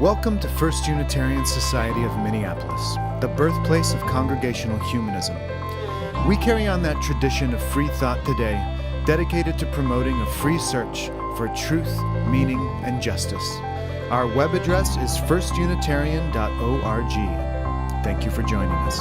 Welcome to First Unitarian Society of Minneapolis, the birthplace of Congregational Humanism. We carry on that tradition of free thought today, dedicated to promoting a free search for truth, meaning, and justice. Our web address is firstunitarian.org. Thank you for joining us.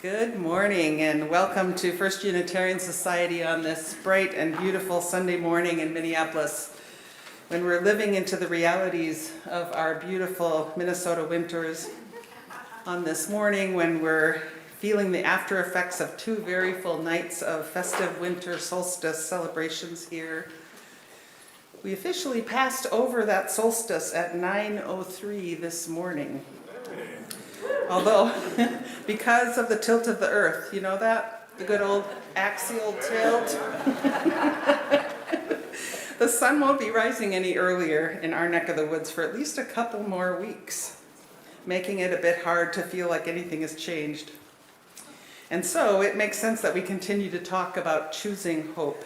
Good morning and welcome to First Unitarian Society on this bright and beautiful Sunday morning in Minneapolis, when we're living into the realities of our beautiful Minnesota winters. On this morning when we're feeling the after effects of 2 very full nights of festive winter solstice celebrations here. We officially passed over that solstice at 9:03 this morning. Although, because of the tilt of the earth, you know that? The good old axial tilt. The sun won't be rising any earlier in our neck of the woods for at least a couple more weeks, making it a bit hard to feel like anything has changed. And so it makes sense that we continue to talk about choosing hope.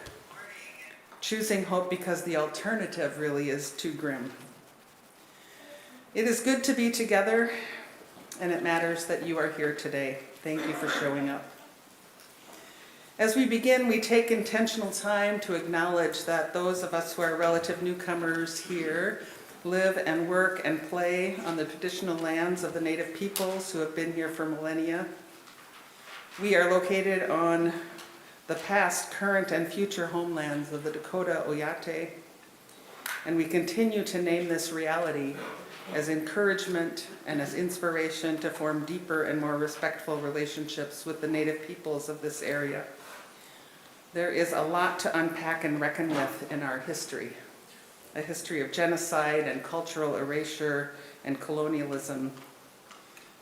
Choosing hope because the alternative really is too grim. It is good to be together, and it matters that you are here today. Thank you for showing up. As we begin, we take intentional time to acknowledge that those of us who are relative newcomers here live and work and play on the traditional lands of the native peoples who have been here for millennia. We are located on the past, current, and future homelands of the Dakota Oyate, and we continue to name this reality as encouragement and as inspiration to form deeper and more respectful relationships with the native peoples of this area. There is a lot to unpack and reckon with in our history, a history of genocide and cultural erasure and colonialism.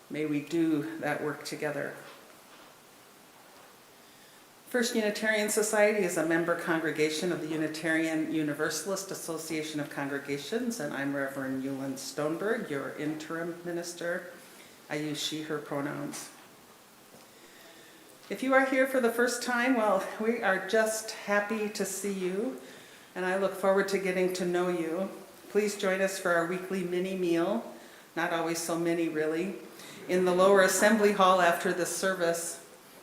May we do that work together. First Unitarian Society is a member congregation of the Unitarian Universalist Association of Congregations, and I'm Reverend Jullan Stoneberg, your Interim Minister. I use she, her pronouns. If you are here for the first time, well, we are just happy to see you, and I look forward to getting to know you. Please join us for our weekly mini meal, not always so mini really, in the lower assembly hall after this service.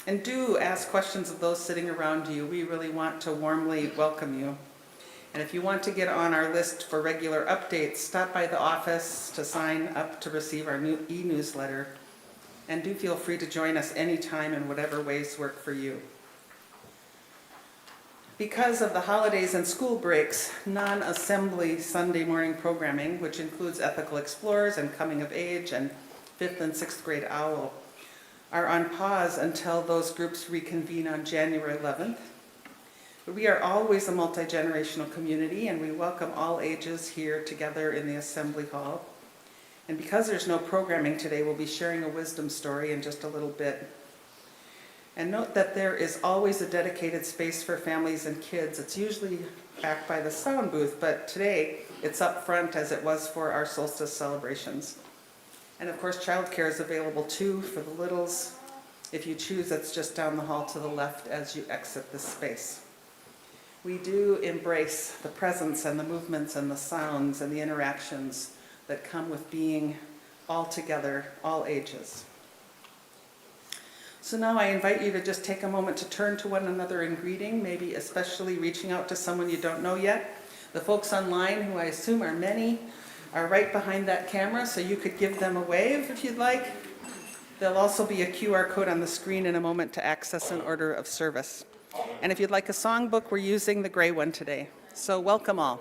And do ask questions of those sitting around you. We really want to warmly welcome you. And if you want to get on our list for regular updates, stop by the office to sign up to receive our new e-newsletter. And do feel free to join us anytime in whatever ways work for you. Because of the holidays and school breaks, non-assembly Sunday morning programming, which includes Ethical Explorers and Coming of Age and 5th and 6th grade OWL, are on pause until those groups reconvene on January 11th. But we are always a multi-generational community, and we welcome all ages here together in the Assembly Hall. And because there's no programming today, we'll be sharing a wisdom story in just a little bit. And note that there is always a dedicated space for families and kids. It's usually back by the sound booth, but today it's up front as it was for our solstice celebrations. And of course, childcare is available too for the littles. If you choose, it's just down the hall to the left as you exit this space. We do embrace the presence and the movements and the sounds and the interactions that come with being all together, all ages. So now I invite you to just take a moment to turn to one another in greeting, maybe especially reaching out to someone you don't know yet. The folks online, who I assume are many, are right behind that camera, so you could give them a wave if you'd like. There'll also be a QR code on the screen in a moment to access an order of service. And if you'd like a songbook, we're using the gray one today. So welcome all.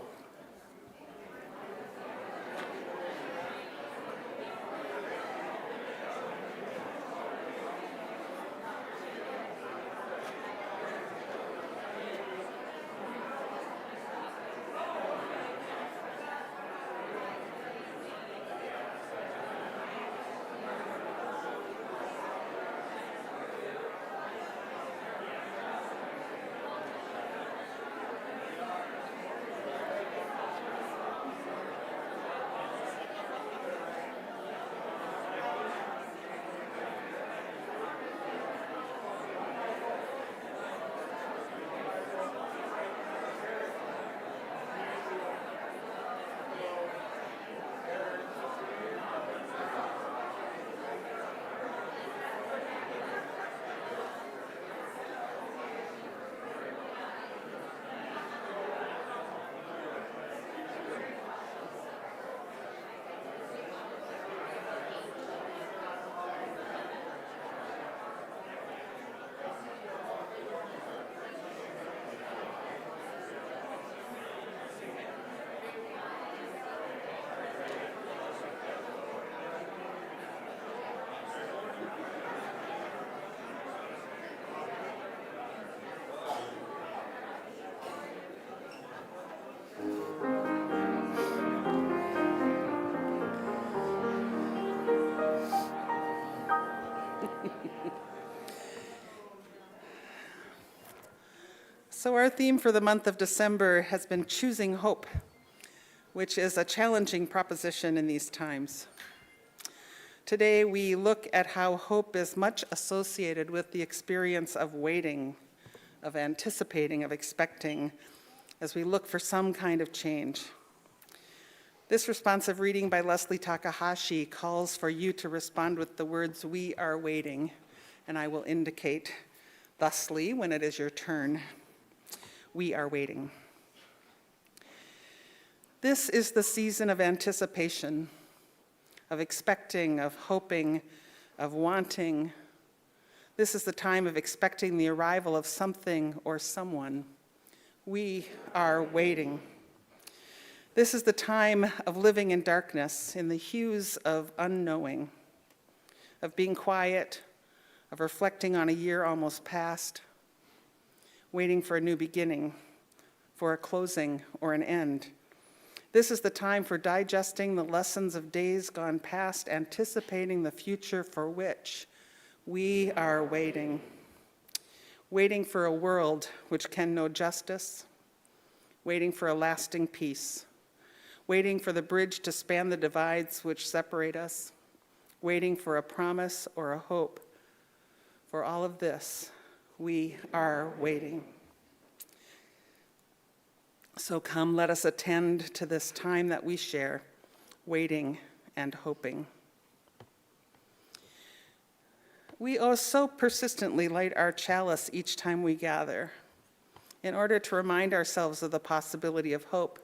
So our theme for the month of December has been choosing hope, which is a challenging proposition in these times. Today we look at how hope is much associated with the experience of waiting, of anticipating, of expecting, as we look for some kind of change. This responsive reading by Leslie Takahashi calls for you to respond with the words, "We are waiting," and I will indicate thusly when it is your turn. We are waiting. This is the season of anticipation, of expecting, of hoping, of wanting. This is the time of expecting the arrival of something or someone. We are waiting. This is the time of living in darkness, in the hues of unknowing, of being quiet, of reflecting on a year almost past, waiting for a new beginning, for a closing or an end. This is the time for digesting the lessons of days gone past, anticipating the future for which we are waiting. Waiting for a world which can know justice, waiting for a lasting peace, waiting for the bridge to span the divides which separate us, waiting for a promise or a hope. For all of this, we are waiting. So come, let us attend to this time that we share, waiting and hoping. We so persistently light our chalice each time we gather in order to remind ourselves of the possibility of hope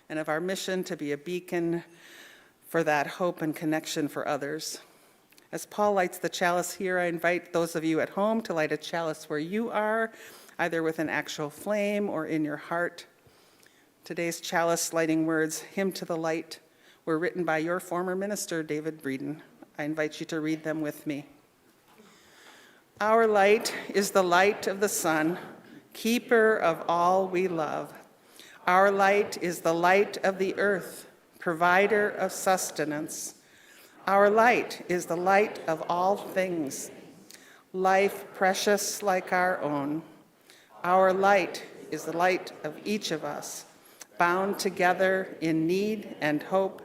and of our mission to be a beacon for that hope and connection for others. As Paul lights the chalice here, I invite those of you at home to light a chalice where you are, either with an actual flame or in your heart. Today's chalice lighting words, Hymn to the Light, were written by your former minister, David Breeden. I invite you to read them with me. Our light is the light of the sun, keeper of all we love. Our light is the light of the earth, provider of sustenance. Our light is the light of all things, life precious like our own. Our light is the light of each of us, bound together in need and hope.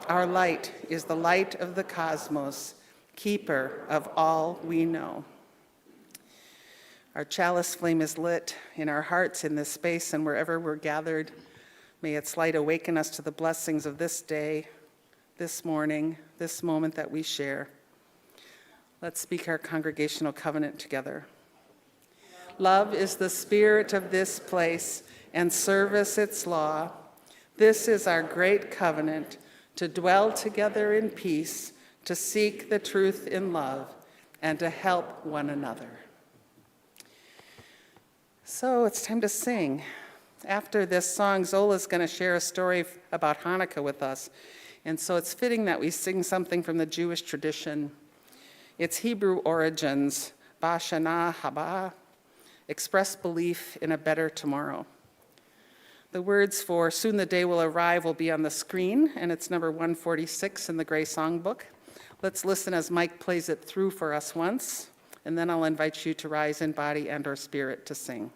Our light is the light of the cosmos, keeper of all we know. Our chalice flame is lit in our hearts in this space and wherever we're gathered. May its light awaken us to the blessings of this day, this morning, this moment that we share. Let's speak our congregational covenant together. Love is the spirit of this place and service its law. This is our great covenant, to dwell together in peace, to seek the truth in love, and to help one another. So it's time to sing. After this song, Zola's going to share a story about Hanukkah with us. And so it's fitting that we sing something from the Jewish tradition. Its Hebrew origins, Bashana Haba, express belief in a better tomorrow. The words for Soon the Day Will Arrive will be on the screen, and it's number 146 in the Gray Songbook. Let's listen as Mike plays it through for us once, and then I'll invite you to rise in body and or spirit to sing.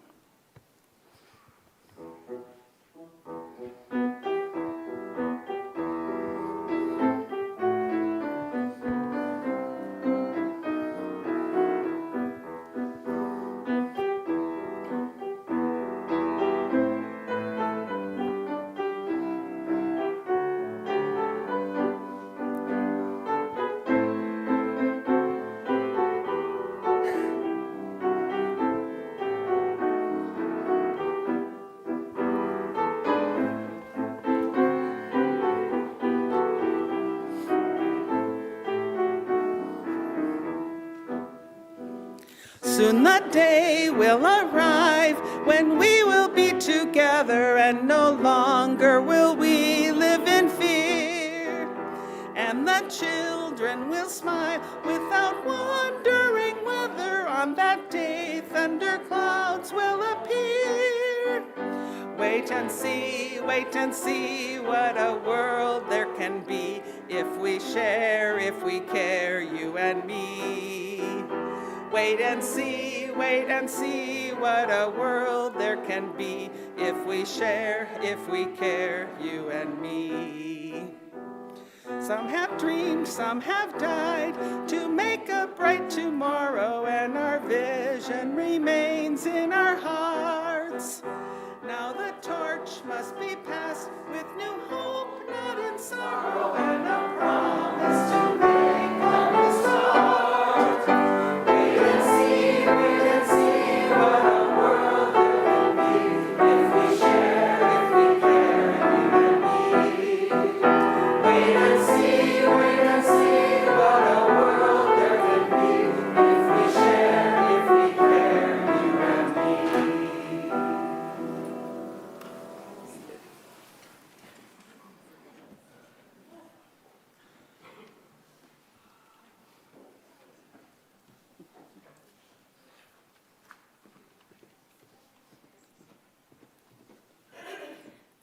Soon the day will arrive when we will be together, and no longer will we live in fear. And the children will smile without wondering whether on that day thunderclouds will appear. Wait and see what a world there can be if we share, if we care, you and me. Wait and see what a world there can be if we share, if we care, you and me. Some have dreamed, some have died to make a bright tomorrow, and our vision remains in our hearts. Now the torch must be passed with new hope, not in sorrow, and a promise to make a new start. Wait and see what a world there can be if we share, if we care, you and me. Wait and see what a world there can be if we share, if we care, you and me.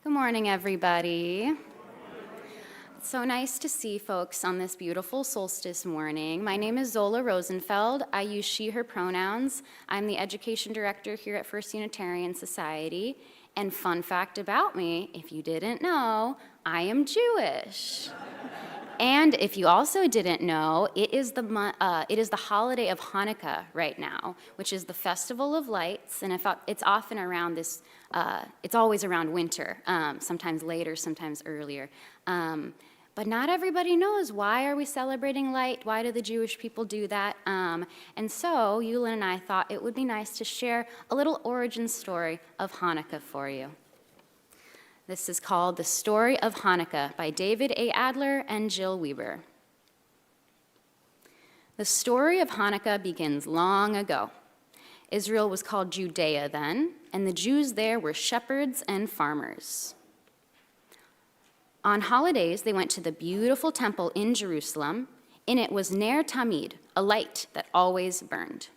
Good morning, everybody. It's so nice to see folks on this beautiful solstice morning. My name is Zola Rosenfeld. I use she, her pronouns. I'm the education director here at First Unitarian Society. And fun fact about me, if you didn't know, I am Jewish. And if you also didn't know, it is the holiday of Hanukkah right now, which is the Festival of Lights, and it's often around this, it's always around winter, sometimes later, sometimes earlier. But not everybody knows, why are we celebrating light? Why do the Jewish people do that? And so Jullan and I thought it would be nice to share a little origin story of Hanukkah for you. This is called The Story of Hanukkah by David A. Adler and Jill Weber. The story of Hanukkah begins long ago. Israel was called Judea then, and the Jews there were shepherds and farmers. On holidays, they went to the beautiful temple in Jerusalem. In it was Ner Tamid, a light that always burned.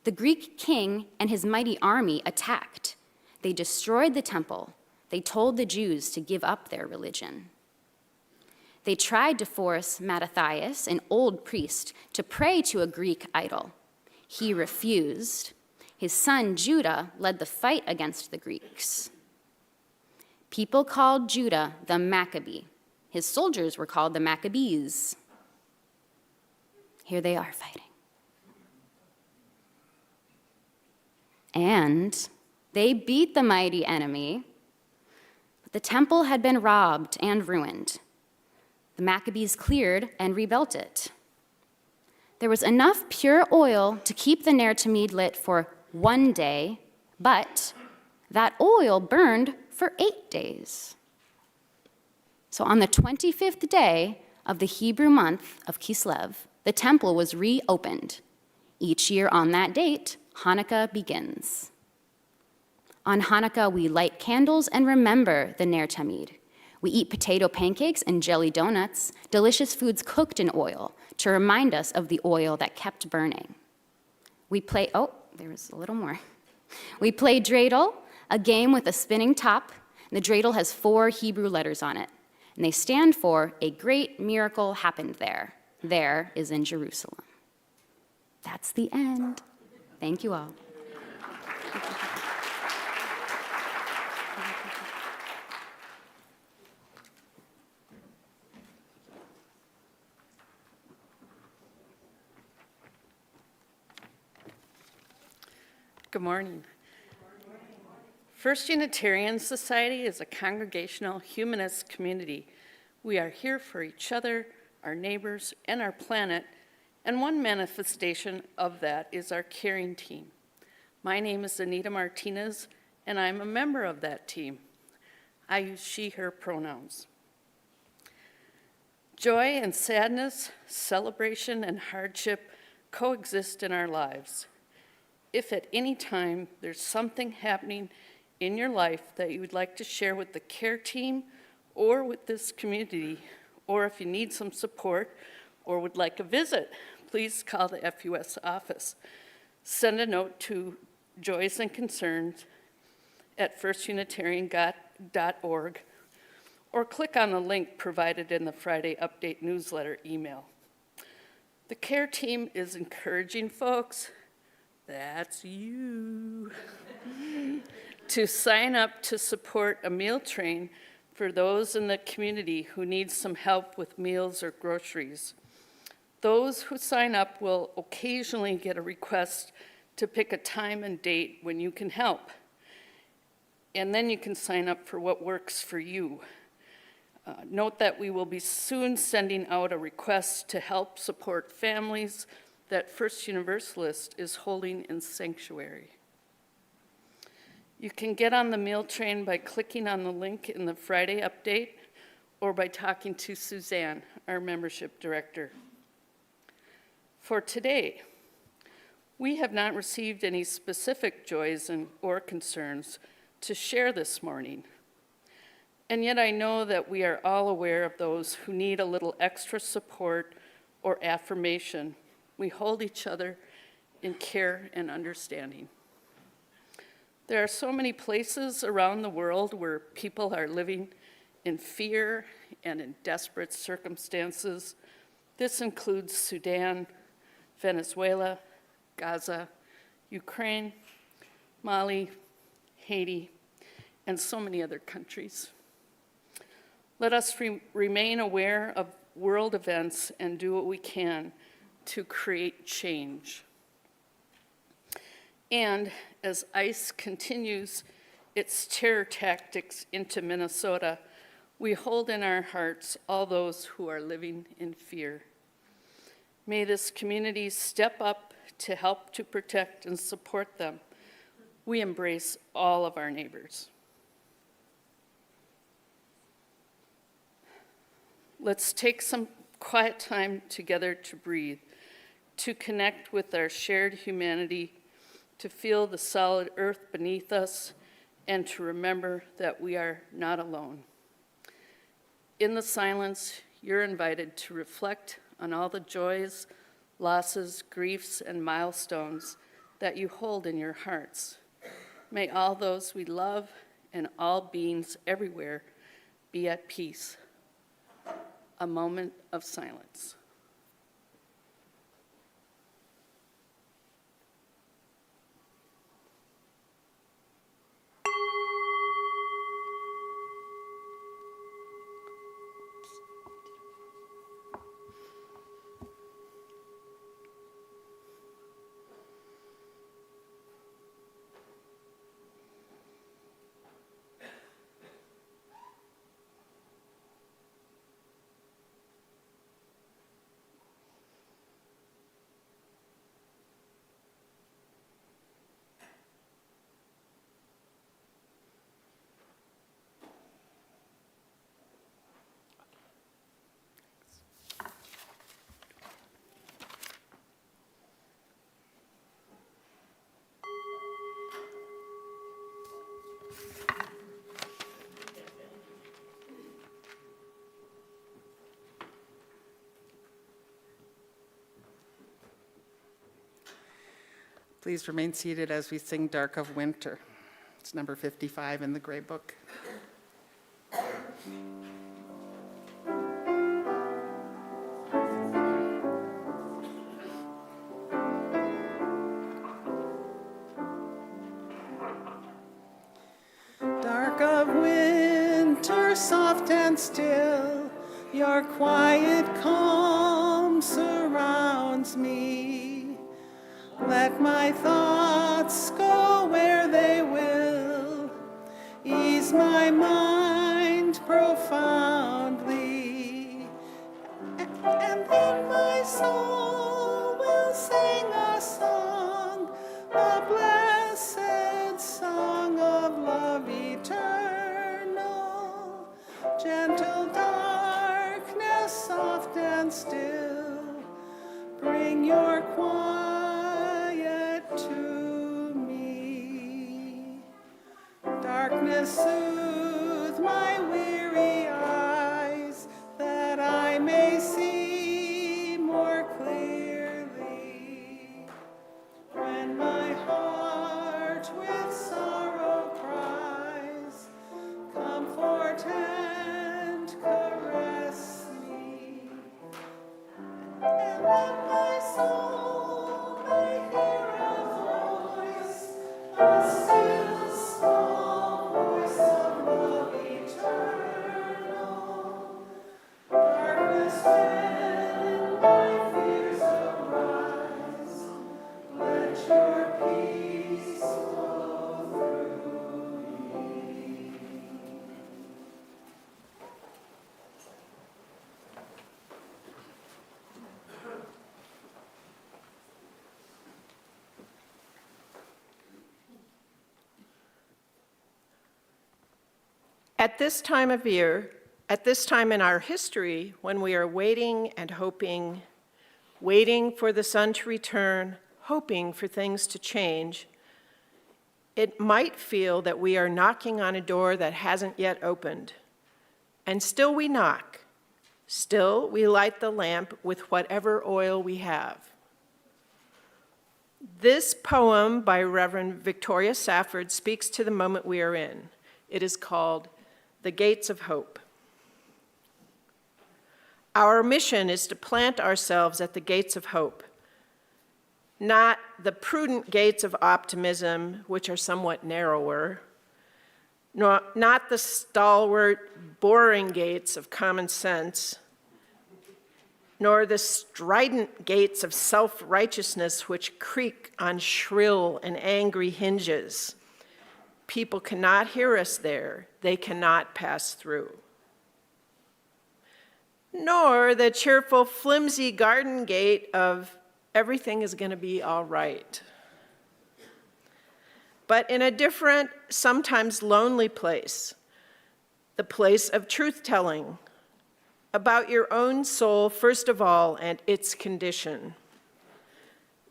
The Greek king and his mighty army attacked. They destroyed the temple. They told the Jews to give up their religion. They tried to force Mattathias, an old priest, to pray to a Greek idol. He refused. His son Judah led the fight against the Greeks. People called Judah the Maccabee. His soldiers were called the Maccabees. Here they are fighting. And they beat the mighty enemy, but the temple had been robbed and ruined. The Maccabees cleared and rebuilt it. There was enough pure oil to keep the Ner Tamid lit for 1 day, but that oil burned for 8 days. So on the 25th day of the Hebrew month of Kislev, the temple was reopened. Each year on that date, Hanukkah begins. On Hanukkah, we light candles and remember the Ner Tamid. We eat potato pancakes and jelly donuts, delicious foods cooked in oil, to remind us of the oil that kept burning. We play, oh, there was a little more. We play dreidel, a game with a spinning top. The dreidel has 4 Hebrew letters on it, and they stand for a great miracle happened there. There is in Jerusalem. That's the end. Thank you all. Good morning. First Unitarian Society is a congregational humanist community. We are here for each other, our neighbors, and our planet, and one manifestation of that is our caring team. My name is Anita Martinez, and I'm a member of that team. I use she, her pronouns. Joy and sadness, celebration and hardship coexist in our lives. If at any time there's something happening in your life that you would like to share with the care team or with this community, or if you need some support or would like a visit, please call the FUS office. Send a note to Joys and Concerns at firstunitarian.org or click on the link provided in the Friday Update newsletter email. The care team is encouraging folks, that's you, to sign up to support a meal train for those in the community who need some help with meals or groceries. Those who sign up will occasionally get a request to pick a time and date when you can help. And then you can sign up for what works for you. Note that we will be soon sending out a request to help support families that First Universalist is holding in sanctuary. You can get on the meal train by clicking on the link in the Friday update or by talking to Suzanne, our membership director. For today, we have not received any specific joys or concerns to share this morning. And yet I know that we are all aware of those who need a little extra support or affirmation. We hold each other in care and understanding. There are so many places around the world where people are living in fear and in desperate circumstances. This includes Sudan, Venezuela, Gaza, Ukraine, Mali, Haiti, and so many other countries. Let us remain aware of world events and do what we can to create change. And as ICE continues its terror tactics into Minnesota, we hold in our hearts all those who are living in fear. May this community step up to help to protect and support them. We embrace all of our neighbors. Let's take some quiet time together to breathe, to connect with our shared humanity, to feel the solid earth beneath us, and to remember that we are not alone. In the silence, you're invited to reflect on all the joys, losses, griefs, and milestones that you hold in your hearts. May all those we love and all beings everywhere be at peace. A moment of silence. Please remain seated as we sing Dark of Winter. It's number 55 in the Gray Book. Dark of winter, soft and still, your quiet calm surrounds me. Let my thoughts go where they will, ease my mind profoundly, and then my soul will sing a song, a blessed song of love eternal. Gentle darkness, soft and still, bring your quiet to me. Darkness, soothe my weary eyes, that I may see more clearly. When my heart with sorrow cries, comfort and caress me, and let my soul may hear a voice, a still small voice of love eternal. Darkness, when my fears arise, let your peace flow through me. At this time of year, at this time in our history, when we are waiting and hoping, waiting for the sun to return, hoping for things to change, it might feel that we are knocking on a door that hasn't yet opened. And still we knock. Still we light the lamp with whatever oil we have. This poem by Reverend Victoria Safford speaks to the moment we are in. It is called The Gates of Hope. Our mission is to plant ourselves at the gates of hope, not the prudent gates of optimism, which are somewhat narrower, not the stalwart, boring gates of common sense, nor the strident gates of self-righteousness which creak on shrill and angry hinges. People cannot hear us there. They cannot pass through. Nor the cheerful, flimsy garden gate of everything is going to be all right. But in a different, sometimes lonely place, the place of truth-telling about your own soul, first of all, and its condition.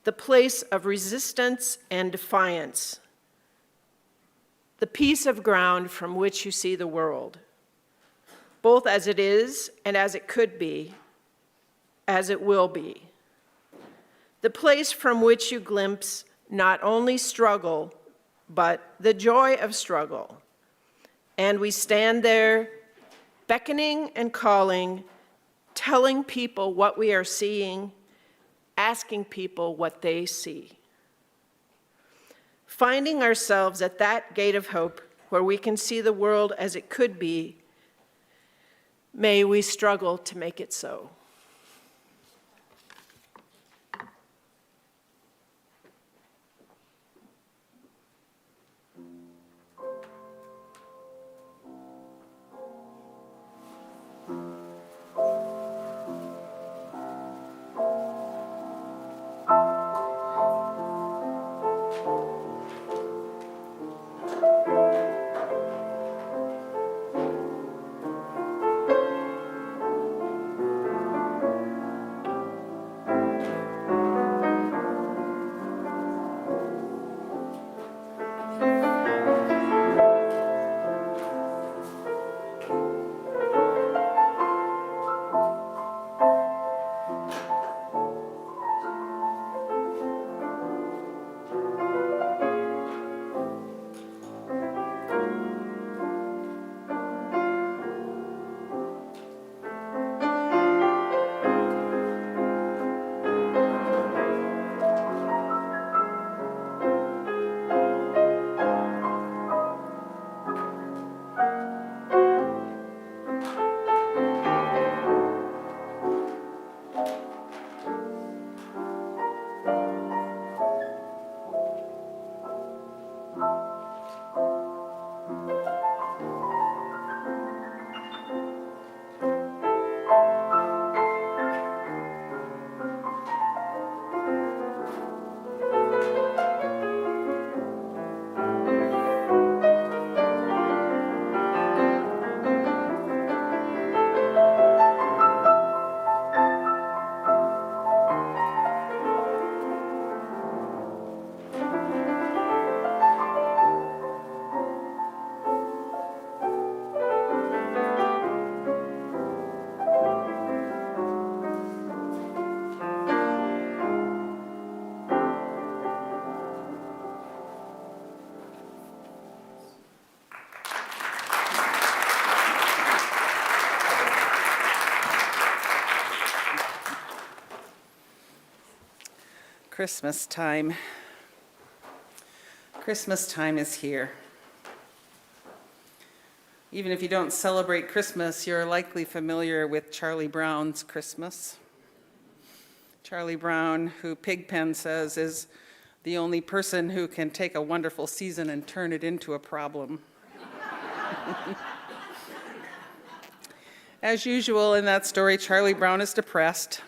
the place of resistance and defiance, the piece of ground from which you see the world, both as it is and as it could be, as it will be. The place from which you glimpse not only struggle, but the joy of struggle. And we stand there beckoning and calling, telling people what we are seeing, asking people what they see. Finding ourselves at that gate of hope where we can see the world as it could be, may we struggle to make it so. Christmas time. Christmas time is here. Even if you don't celebrate Christmas, you're likely familiar with Charlie Brown's Christmas. Charlie Brown, who Pigpen says is the only person who can take a wonderful season and turn it into a problem. As usual in that story, Charlie Brown is depressed,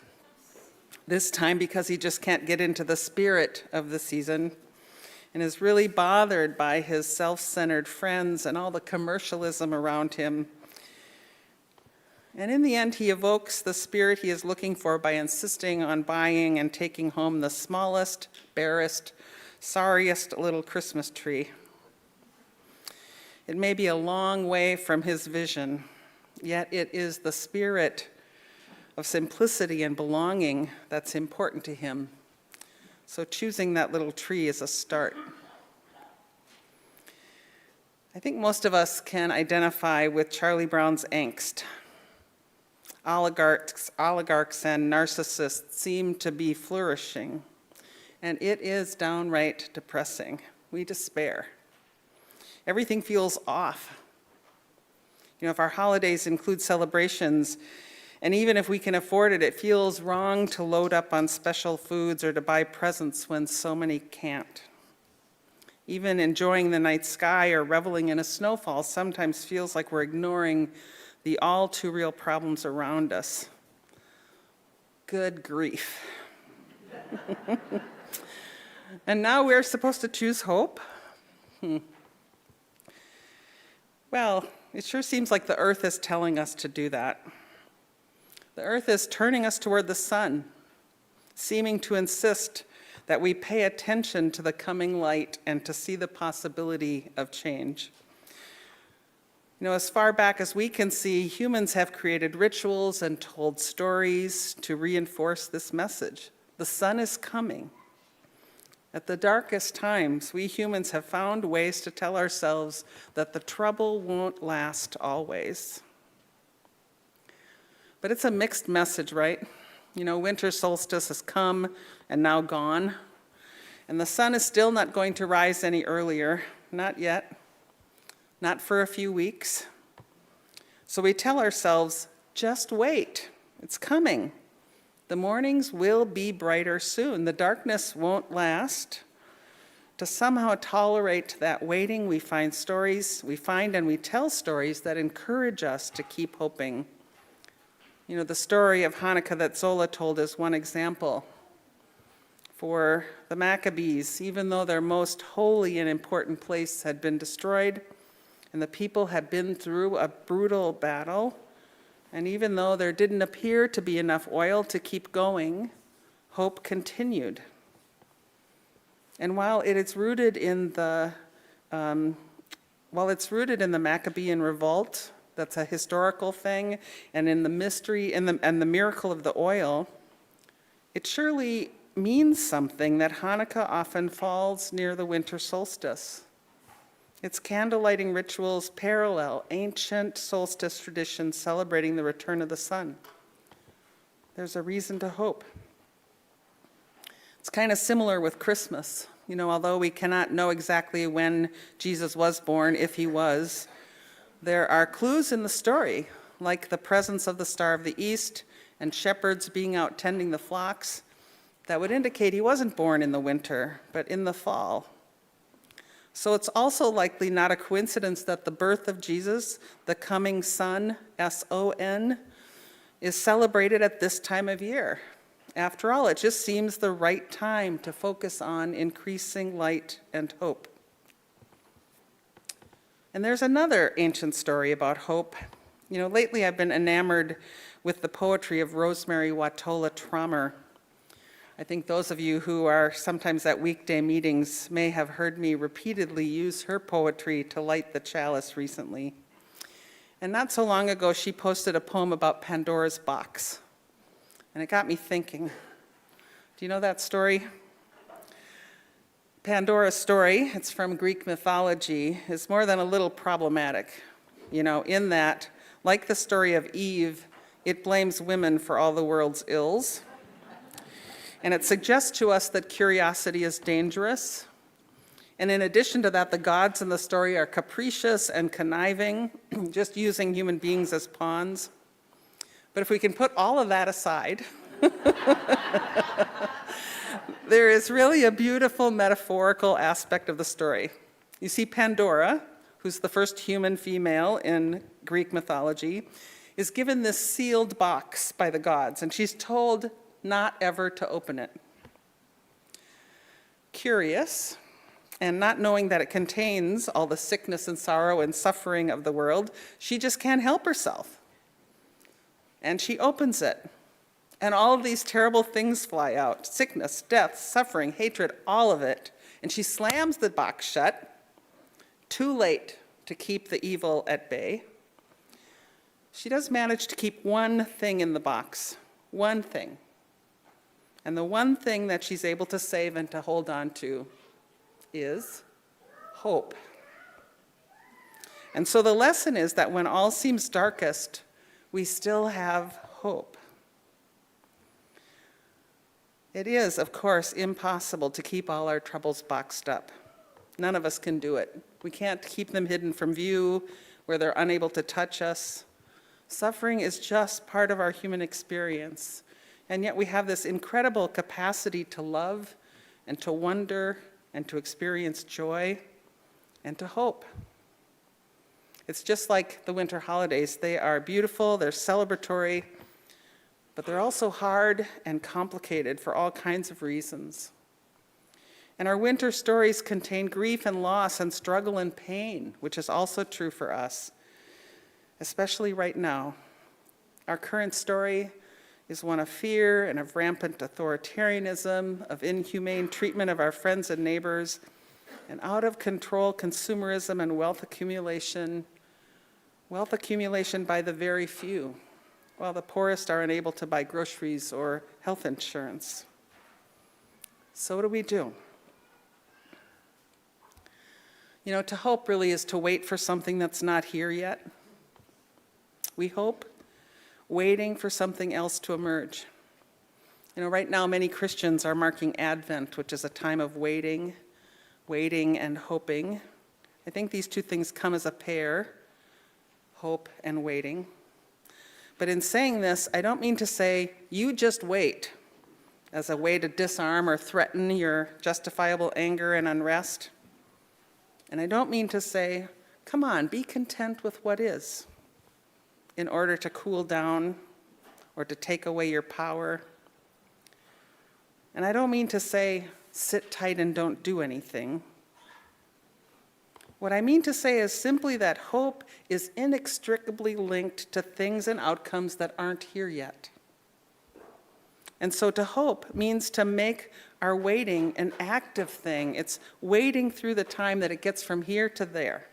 this time because he just can't get into the spirit of the season and is really bothered by his self-centered friends and all the commercialism around him. And in the end, he evokes the spirit he is looking for by insisting on buying and taking home the smallest, barest, sorriest little Christmas tree. It may be a long way from his vision, yet it is the spirit of simplicity and belonging that's important to him. So choosing that little tree is a start. I think most of us can identify with Charlie Brown's angst. Oligarchs and narcissists seem to be flourishing, and it is downright depressing. We despair. Everything feels off. You know, if our holidays include celebrations, and even if we can afford it, it feels wrong to load up on special foods or to buy presents when so many can't. Even enjoying the night sky or reveling in a snowfall sometimes feels like we're ignoring the all too real problems around us. Good grief. And now we're supposed to choose hope? Well, it sure seems like the earth is telling us to do that. The earth is turning us toward the sun, seeming to insist that we pay attention to the coming light and to see the possibility of change. You know, as far back as we can see, humans have created rituals and told stories to reinforce this message. The sun is coming. At the darkest times, we humans have found ways to tell ourselves that the trouble won't last always. But it's a mixed message, right? You know, winter solstice has come and now gone, and the sun is still not going to rise any earlier, not yet, not for a few weeks. So we tell ourselves, just wait, it's coming. The mornings will be brighter soon. The darkness won't last. To somehow tolerate that waiting, we find and we tell stories that encourage us to keep hoping. You know, the story of Hanukkah that Zola told is one example. For the Maccabees, even though their most holy and important place had been destroyed, and the people had been through a brutal battle, and even though there didn't appear to be enough oil to keep going, hope continued. And while it's rooted in the Maccabean revolt, that's a historical thing, and in the mystery and the miracle of the oil, it surely means something that Hanukkah often falls near the winter solstice. Its candlelighting rituals parallel ancient solstice traditions celebrating the return of the sun. There's a reason to hope. It's kind of similar with Christmas. You know, although we cannot know exactly when Jesus was born, if he was, there are clues in the story, like the presence of the Star of the East and shepherds being out tending the flocks, that would indicate he wasn't born in the winter, but in the fall. So it's also likely not a coincidence that the birth of Jesus, the coming Son, S-O-N, is celebrated at this time of year. After all, it just seems the right time to focus on increasing light and hope. And there's another ancient story about hope. You know, lately I've been enamored with the poetry of Rosemary Watola Trommer. I think those of you who are sometimes at weekday meetings may have heard me repeatedly use her poetry to light the chalice recently. And not so long ago, she posted a poem about Pandora's box. And it got me thinking. Do you know that story? Pandora's story, it's from Greek mythology, is more than a little problematic. You know, in that, like the story of Eve, it blames women for all the world's ills. And it suggests to us that curiosity is dangerous. And in addition to that, the gods in the story are capricious and conniving, just using human beings as pawns. But if we can put all of that aside, there is really a beautiful metaphorical aspect of the story. You see, Pandora, who's the first human female in Greek mythology, is given this sealed box by the gods, and she's told not ever to open it. Curious, and not knowing that it contains all the sickness and sorrow and suffering of the world, she just can't help herself. And she opens it, and all of these terrible things fly out: sickness, death, suffering, hatred, all of it. And she slams the box shut, too late to keep the evil at bay. She does manage to keep one thing in the box, one thing. And the one thing that she's able to save and to hold on to is hope. And so the lesson is that when all seems darkest, we still have hope. It is, of course, impossible to keep all our troubles boxed up. None of us can do it. We can't keep them hidden from view where they're unable to touch us. Suffering is just part of our human experience. And yet we have this incredible capacity to love and to wonder and to experience joy and to hope. It's just like the winter holidays. They are beautiful, they're celebratory, but they're also hard and complicated for all kinds of reasons. And our winter stories contain grief and loss and struggle and pain, which is also true for us, especially right now. Our current story is one of fear and of rampant authoritarianism, of inhumane treatment of our friends and neighbors, and out of control consumerism and wealth accumulation by the very few, while the poorest are unable to buy groceries or health insurance. So what do we do? You know, to hope really is to wait for something that's not here yet. We hope, waiting for something else to emerge. You know, right now many Christians are marking Advent, which is a time of waiting and hoping. I think these two things come as a pair, hope and waiting. But in saying this, I don't mean to say, you just wait, as a way to disarm or threaten your justifiable anger and unrest. And I don't mean to say, come on, be content with what is, in order to cool down or to take away your power. And I don't mean to say, sit tight and don't do anything. What I mean to say is simply that hope is inextricably linked to things and outcomes that aren't here yet. And so to hope means to make our waiting an active thing. It's waiting through the time that it gets from here to there,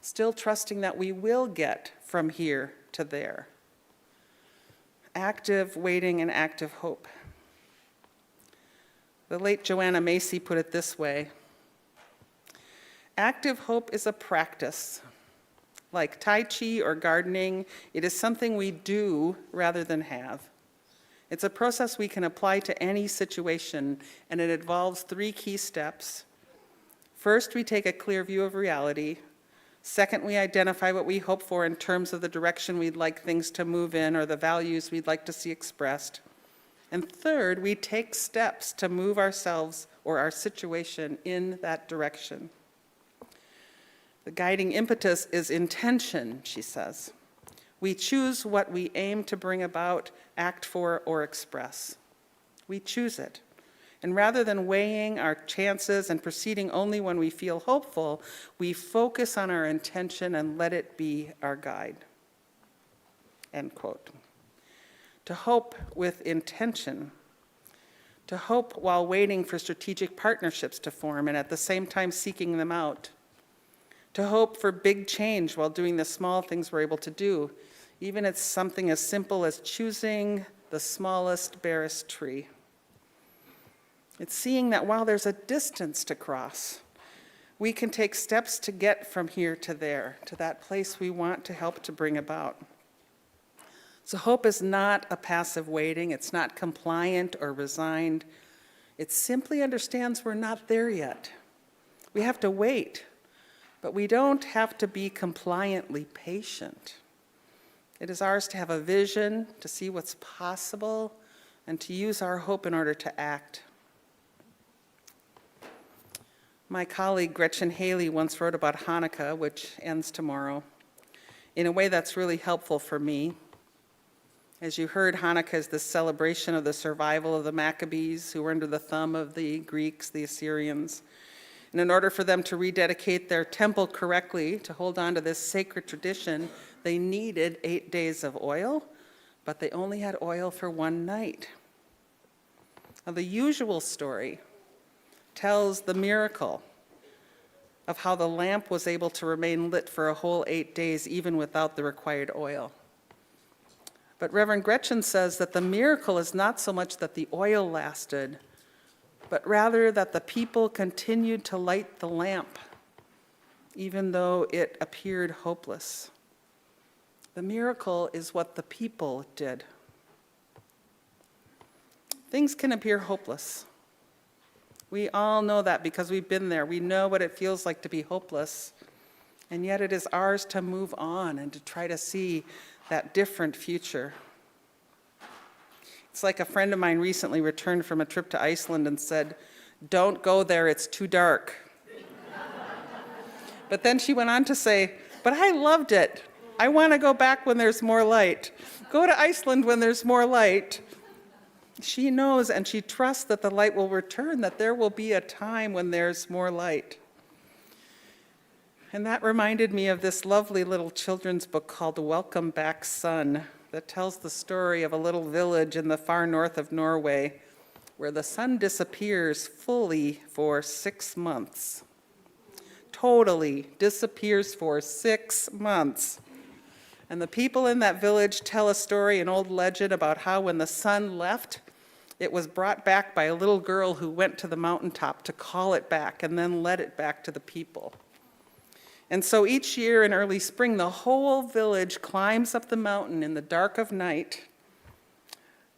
still trusting that we will get from here to there. Active waiting and active hope. The late Joanna Macy put it this way: active hope is a practice. Like Tai Chi or gardening, it is something we do rather than have. It's a process we can apply to any situation, and it involves 3 key steps. First, we take a clear view of reality. Second, we identify what we hope for in terms of the direction we'd like things to move in or the values we'd like to see expressed. And third, we take steps to move ourselves or our situation in that direction. The guiding impetus is intention, she says. We choose what we aim to bring about, act for, or express. We choose it. And rather than weighing our chances and proceeding only when we feel hopeful, we focus on our intention and let it be our guide. End quote. To hope with intention. To hope while waiting for strategic partnerships to form and at the same time seeking them out. To hope for big change while doing the small things we're able to do, even if it's something as simple as choosing the smallest, barest tree. It's seeing that while there's a distance to cross, we can take steps to get from here to there, to that place we want to help to bring about. So hope is not a passive waiting. It's not compliant or resigned. It simply understands we're not there yet. We have to wait, but we don't have to be compliantly patient. It is ours to have a vision, to see what's possible, and to use our hope in order to act. My colleague Gretchen Haley once wrote about Hanukkah, which ends tomorrow, in a way that's really helpful for me. As you heard, Hanukkah is the celebration of the survival of the Maccabees, who were under the thumb of the Greeks, the Assyrians. And in order for them to rededicate their temple correctly, to hold on to this sacred tradition, they needed 8 days of oil, but they only had oil for 1 night. Now, the usual story tells the miracle of how the lamp was able to remain lit for a whole 8 days, even without the required oil. But Reverend Gretchen says that the miracle is not so much that the oil lasted, but rather that the people continued to light the lamp, even though it appeared hopeless. The miracle is what the people did. Things can appear hopeless. We all know that because we've been there. We know what it feels like to be hopeless, and yet it is ours to move on and to try to see that different future. It's like a friend of mine recently returned from a trip to Iceland and said, "Don't go there, it's too dark." But then she went on to say, "But I loved it. I want to go back when there's more light. Go to Iceland when there's more light." She knows and she trusts that the light will return, that there will be a time when there's more light. And that reminded me of this lovely little children's book called Welcome Back, Son, that tells the story of a little village in the far north of Norway where the sun disappears fully for 6 months. Totally disappears for 6 months. And the people in that village tell a story, an old legend about how when the sun left, it was brought back by a little girl who went to the mountaintop to call it back and then led it back to the people. And so each year in early spring, the whole village climbs up the mountain in the dark of night.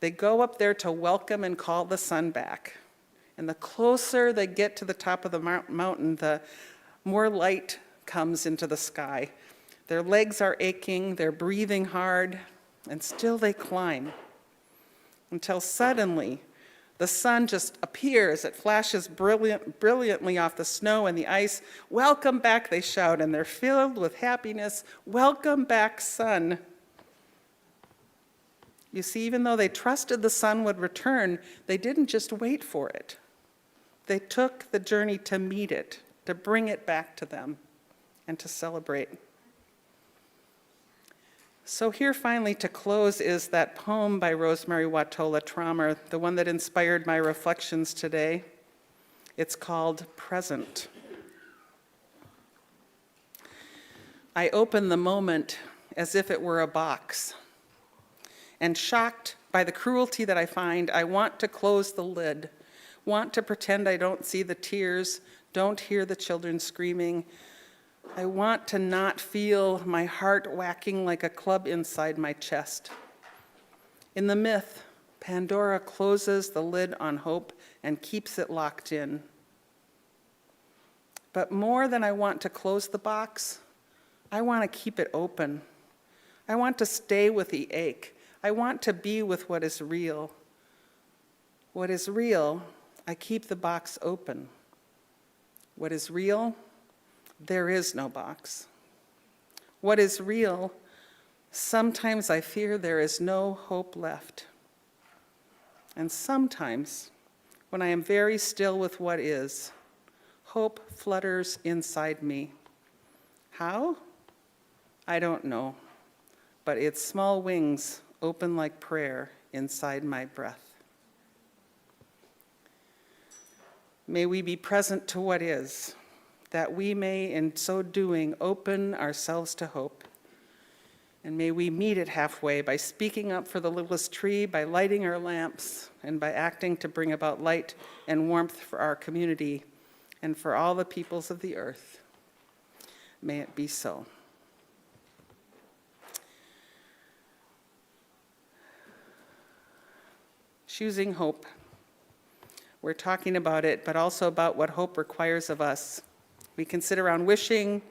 They go up there to welcome and call the sun back. And the closer they get to the top of the mountain, the more light comes into the sky. Their legs are aching, they're breathing hard, and still they climb. Until suddenly, the sun just appears. It flashes brilliantly off the snow and the ice. "Welcome back," they shout, and they're filled with happiness. "Welcome back, sun." You see, even though they trusted the sun would return, they didn't just wait for it. They took the journey to meet it, to bring it back to them, and to celebrate. So here finally to close is that poem by Rosemary Watola Traumer, the one that inspired my reflections today. It's called Present. I open the moment as if it were a box, and shocked by the cruelty that I find, I want to close the lid, want to pretend I don't see the tears, don't hear the children screaming. I want to not feel my heart whacking like a club inside my chest. In the myth, Pandora closes the lid on hope and keeps it locked in. But more than I want to close the box, I want to keep it open. I want to stay with the ache. I want to be with what is real. What is real, I keep the box open. What is real, there is no box. What is real, sometimes I fear there is no hope left. And sometimes, when I am very still with what is, hope flutters inside me. How? I don't know, but its small wings open like prayer inside my breath. May we be present to what is, that we may, in so doing, open ourselves to hope. And may we meet it halfway by speaking up for the littlest tree, by lighting our lamps, and by acting to bring about light and warmth for our community and for all the peoples of the earth. May it be so. Choosing hope. We're talking about it, but also about what hope requires of us. We can sit around wishing,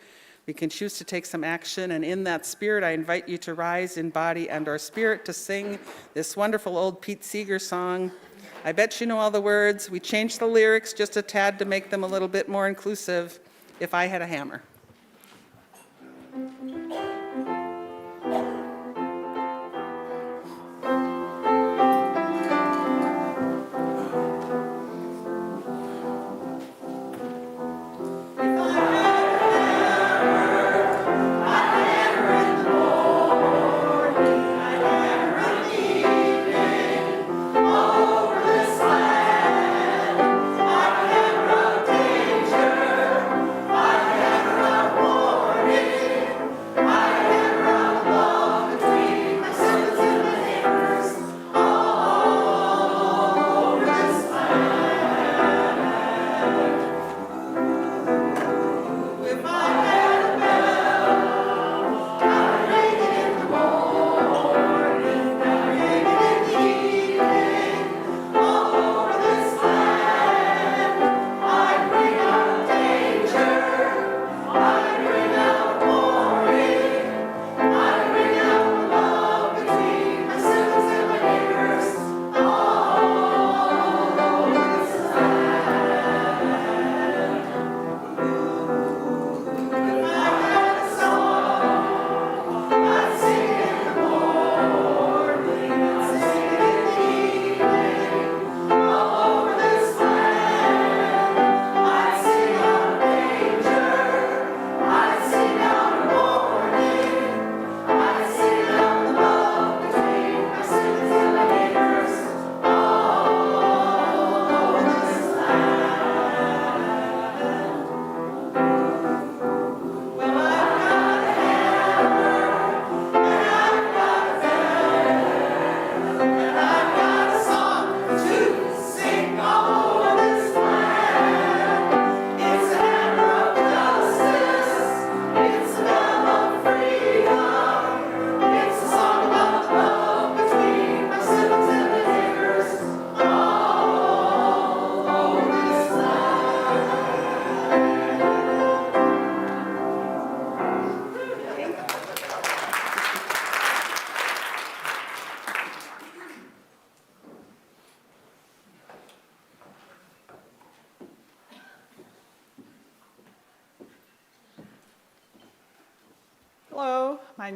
we can choose to take some action, and in that spirit, I invite you to rise in body and or spirit to sing this wonderful old Pete Seeger song. I bet you know all the words. We changed the lyrics just a tad to make them a little bit more inclusive. If I Had a Hammer. I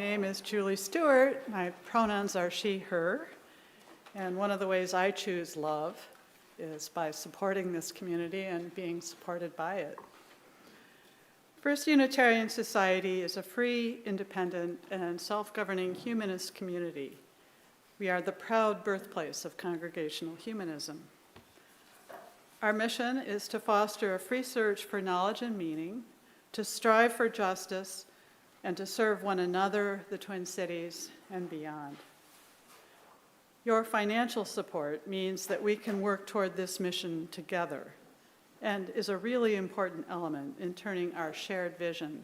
name is Julie Stewart. My pronouns are she, her. And one of the ways I choose love is by supporting this community and being supported by it. First Unitarian Society is a free, independent, and self-governing humanist community. We are the proud birthplace of Congregational Humanism. Our mission is to foster a free search for knowledge and meaning, to strive for justice, and to serve one another, the Twin Cities, and beyond. Your financial support means that we can work toward this mission together and is a really important element in turning our shared vision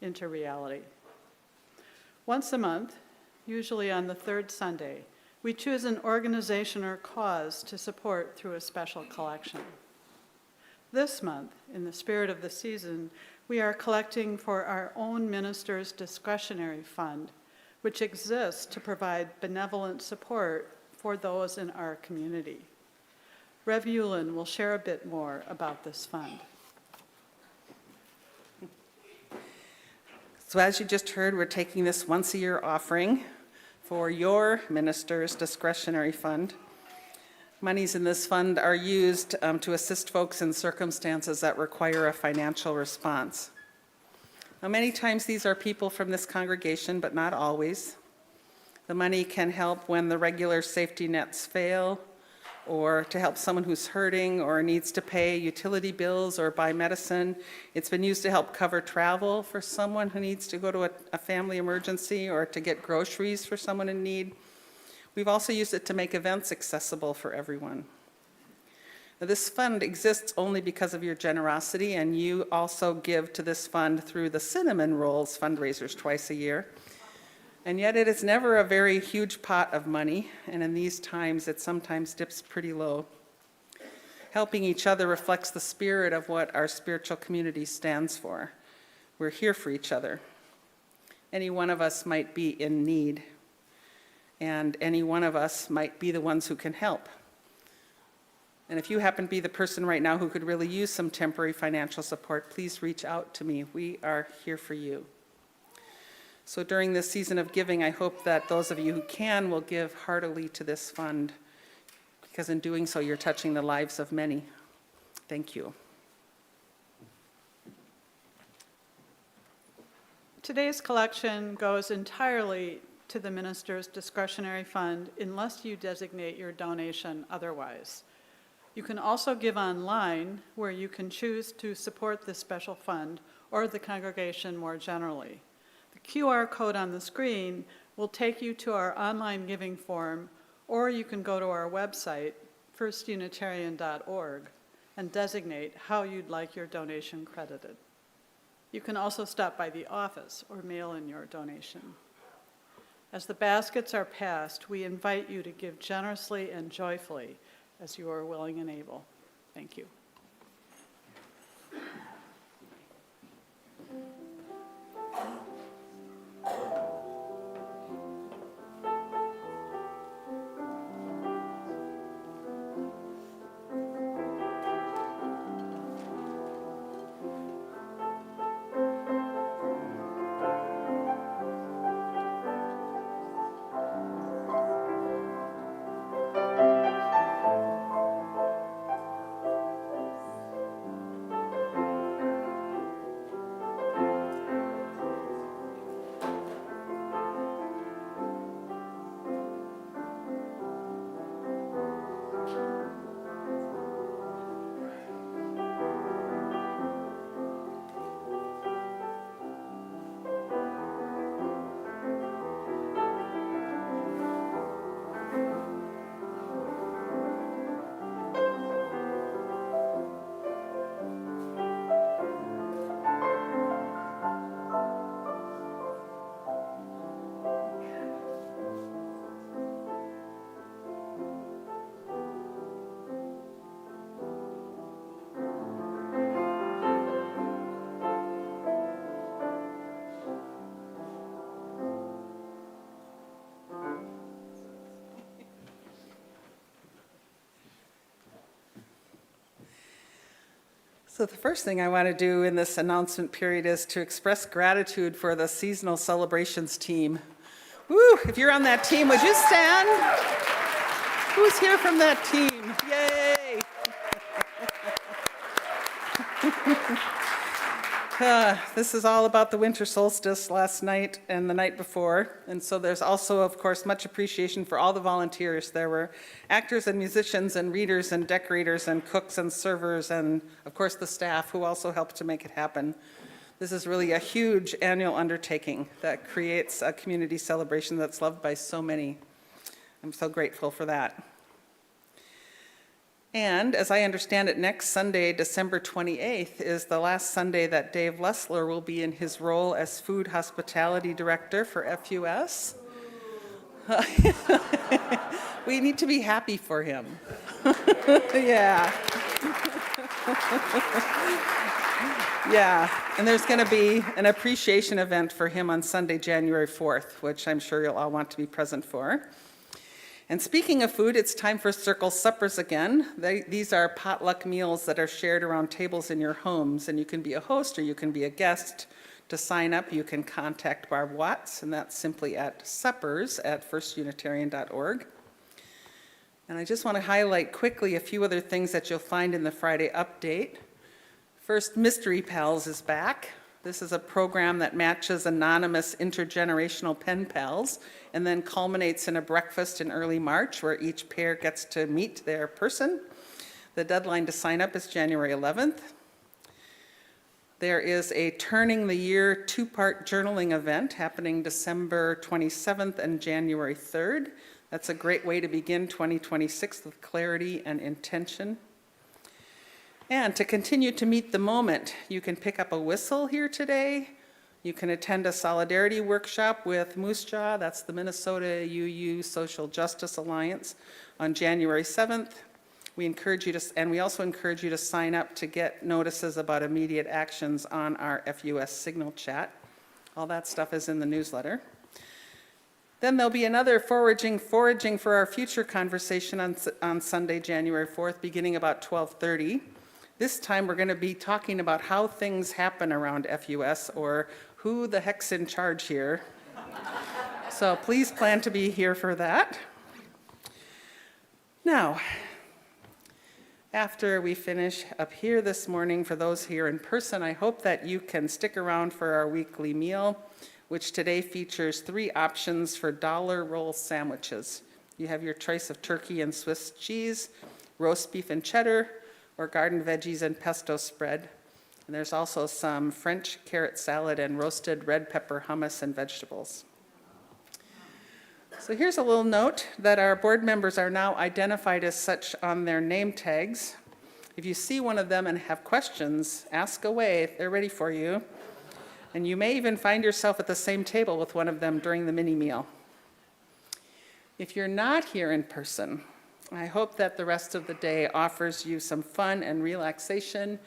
into reality. Once a month, usually on the third Sunday, we choose an organization or cause to support through a special collection. This month, in the spirit of the season, we are collecting for our own minister's discretionary fund, which exists to provide benevolent support for those in our community. Rev Jullan will share a bit more about this fund. So as you just heard, we're taking this once-a-year offering for your minister's discretionary fund. Monies in this fund are used to assist folks in circumstances that require a financial response. Now, many times these are people from this congregation, but not always. The money can help when the regular safety nets fail, or to help someone who's hurting or needs to pay utility bills or buy medicine. It's been used to help cover travel for someone who needs to go to a family emergency or to get groceries for someone in need. We've also used it to make events accessible for everyone. Now, this fund exists only because of your generosity, and you also give to this fund through the Cinnamon Rolls fundraisers twice a year. And yet it is never a very huge pot of money, and in these times it sometimes dips pretty low. Helping each other reflects the spirit of what our spiritual community stands for. We're here for each other. Any one of us might be in need, and any one of us might be the ones who can help. And if you happen to be the person right now who could really use some temporary financial support, please reach out to me. We are here for you. So during this season of giving, I hope that those of you who can will give heartily to this fund, because in doing so, you're touching the lives of many. Thank you. Today's collection goes entirely to the minister's discretionary fund unless you designate your donation otherwise. You can also give online, where you can choose to support this special fund or the congregation more generally. The QR code on the screen will take you to our online giving form, or you can go to our website, firstunitarian.org, and designate how you'd like your donation credited. You can also stop by the office or mail in your donation. As the baskets are passed, we invite you to give generously and joyfully as you are willing and able. Thank you. So the first thing I want to do in this announcement period is to express gratitude for the seasonal celebrations team. Woo, if you're on that team, would you stand? Who's here from that team? Yay! This is all about the winter solstice last night and the night before. And so there's also, of course, much appreciation for all the volunteers. There were actors and musicians and readers and decorators and cooks and servers and, of course, the staff who also helped to make it happen. This is really a huge annual undertaking that creates a community celebration that's loved by so many. I'm so grateful for that. And as I understand it, next Sunday, December 28th, is the last Sunday that Dave Lessler will be in his role as Food Hospitality Director for FUS. We need to be happy for him. Yeah. Yeah, and there's going to be an appreciation event for him on Sunday, January 4th, which I'm sure you'll all want to be present for. And speaking of food, it's time for circle suppers again. These are potluck meals that are shared around tables in your homes, and you can be a host or you can be a guest. To sign up, you can contact Barb Watts, and that's simply at suppers@firstunitarian.org. And I just want to highlight quickly a few other things that you'll find in the Friday update. First, Mystery Pals is back. This is a program that matches anonymous intergenerational pen pals and then culminates in a breakfast in early March where each pair gets to meet their person. The deadline to sign up is January 11th. There is a Turning the Year two-part journaling event happening December 27th and January 3rd. That's a great way to begin 2026 with clarity and intention. And to continue to meet the moment, you can pick up a whistle here today. You can attend a solidarity workshop with Moose Jaw, that's the Minnesota UU Social Justice Alliance, on January 7th. We also encourage you to sign up to get notices about immediate actions on our FUS Signal chat. All that stuff is in the newsletter. Then there'll be another foraging for our future conversation on Sunday, January 4th, beginning about 12:30. This time we're going to be talking about how things happen around FUS, or who the heck's in charge here. So please plan to be here for that. Now, after we finish up here this morning, for those here in person, I hope that you can stick around for our weekly meal, which today features 3 options for dollar roll sandwiches. You have your choice of turkey and Swiss cheese, roast beef and cheddar, or garden veggies and pesto spread. And there's also some French carrot salad and roasted red pepper hummus and vegetables. So here's a little note that our board members are now identified as such on their name tags. If you see one of them and have questions, ask away, they're ready for you. And you may even find yourself at the same table with one of them during the mini meal. If you're not here in person, I hope that the rest of the day offers you some fun and relaxation,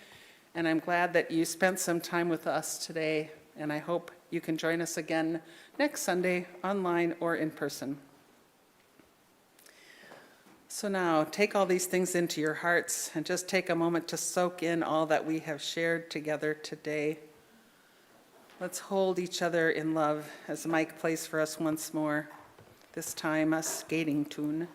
and I'm glad that you spent some time with us today, and I hope you can join us again next Sunday, online or in person. So now, take all these things into your hearts and just take a moment to soak in all that we have shared together today. Let's hold each other in love as Mike plays for us once more, this time a skating tune.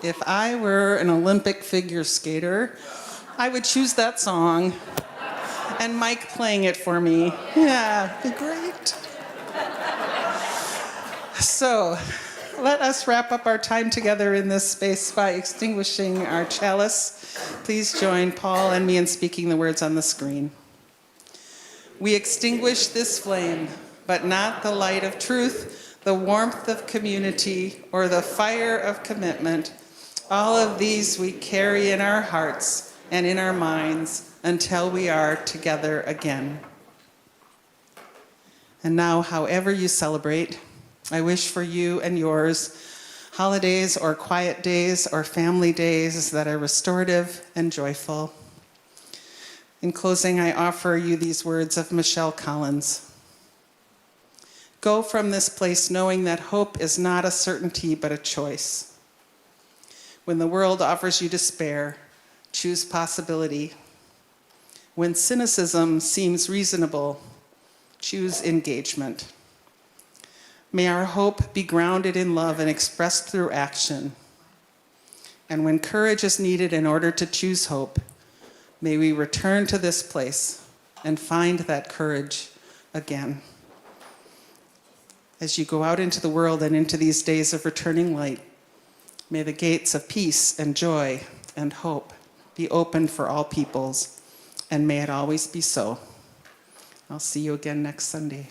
If I were an Olympic figure skater, I would choose that song and Mike playing it for me. Yeah, it'd be great. So, let us wrap up our time together in this space by extinguishing our chalice. Please join Paul and me in speaking the words on the screen. We extinguish this flame, but not the light of truth, the warmth of community, or the fire of commitment. All of these we carry in our hearts and in our minds until we are together again. And now, however you celebrate, I wish for you and yours holidays or quiet days or family days that are restorative and joyful. In closing, I offer you these words of Michelle Collins. Go from this place knowing that hope is not a certainty but a choice. When the world offers you despair, choose possibility. When cynicism seems reasonable, choose engagement. May our hope be grounded in love and expressed through action. And when courage is needed in order to choose hope, may we return to this place and find that courage again. As you go out into the world and into these days of returning light, may the gates of peace and joy and hope be open for all peoples, and may it always be so. I'll see you again next Sunday.